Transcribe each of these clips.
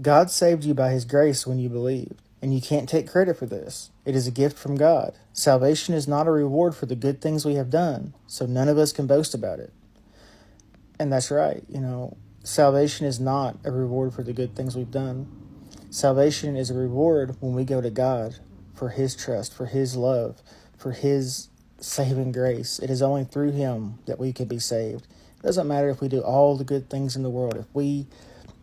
God saved you by his grace when you believed, and you can't take credit for this. It is a gift from God. Salvation is not a reward for the good things we have done, so none of us can boast about it. And that's right. Salvation is not a reward for the good things we've done. Salvation is a reward when we go to God for his trust, for his love, for his saving grace. It is only through him that we can be saved. It doesn't matter if we do all the good things in the world, if we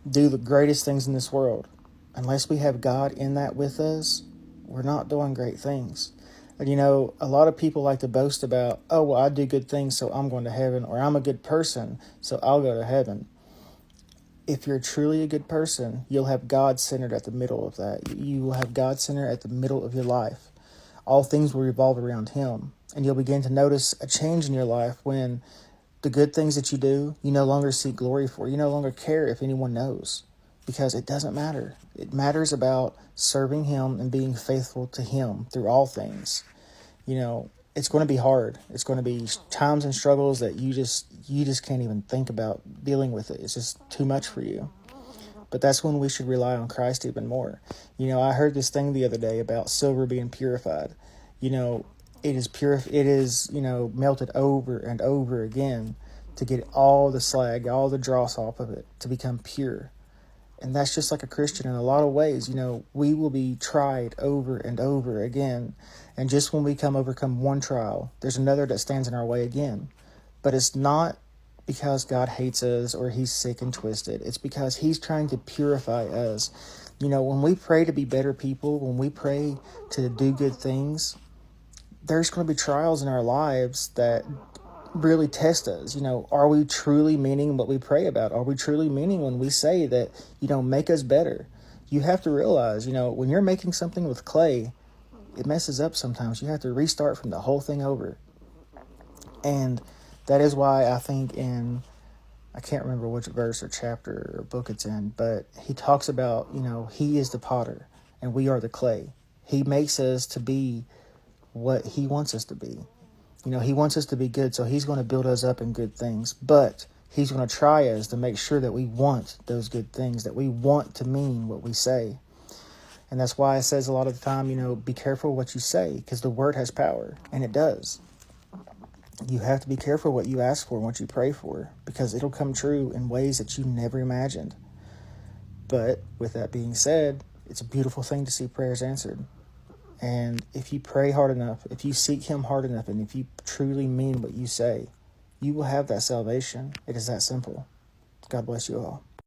do the greatest things in this world. Unless we have God in that with us, we're not doing great things. And a lot of people like to boast about, oh, well, I do good things, so I'm going to heaven, or I'm a good person, so I'll go to heaven. If you're truly a good person, you'll have God centered at the middle of that. You will have God centered at the middle of your life. All things will revolve around him. And you'll begin to notice a change in your life when the good things that you do, you no longer seek glory for. You no longer care if anyone knows, because it doesn't matter. It matters about serving him and being faithful to him through all things. It's going to be hard. It's going to be times and struggles that you just can't even think about dealing with it. It's just too much for you. But that's when we should rely on Christ even more. I heard this thing the other day about silver being purified. It is pure. It is, melted over and over again to get all the slag, all the dross off of it to become pure. And that's just like a Christian in a lot of ways. We will be tried over and over again. And just when we overcome one trial, there's another that stands in our way again. But it's not because God hates us or he's sick and twisted. It's because he's trying to purify us. When we pray to be better people, when we pray to do good things, there's going to be trials in our lives that really test us. Are we truly meaning what we pray about? Are we truly meaning when we say that, make us better? You have to realize, when you're making something with clay, it messes up sometimes. You have to restart from the whole thing over. And that is why I think I can't remember which verse or chapter or book it's in, but he talks about, he is the potter and we are the clay. He makes us to be what he wants us to be. He wants us to be good, so he's going to build us up in good things. But he's going to try us to make sure that we want those good things, that we want to mean what we say. And that's why it says a lot of the time, be careful what you say, because the word has power, and it does. You have to be careful what you ask for and what you pray for, because it'll come true in ways that you never imagined. But with that being said, it's a beautiful thing to see prayers answered. And if you pray hard enough, if you seek him hard enough, and if you truly mean what you say, you will have that salvation. It is that simple. God bless you all.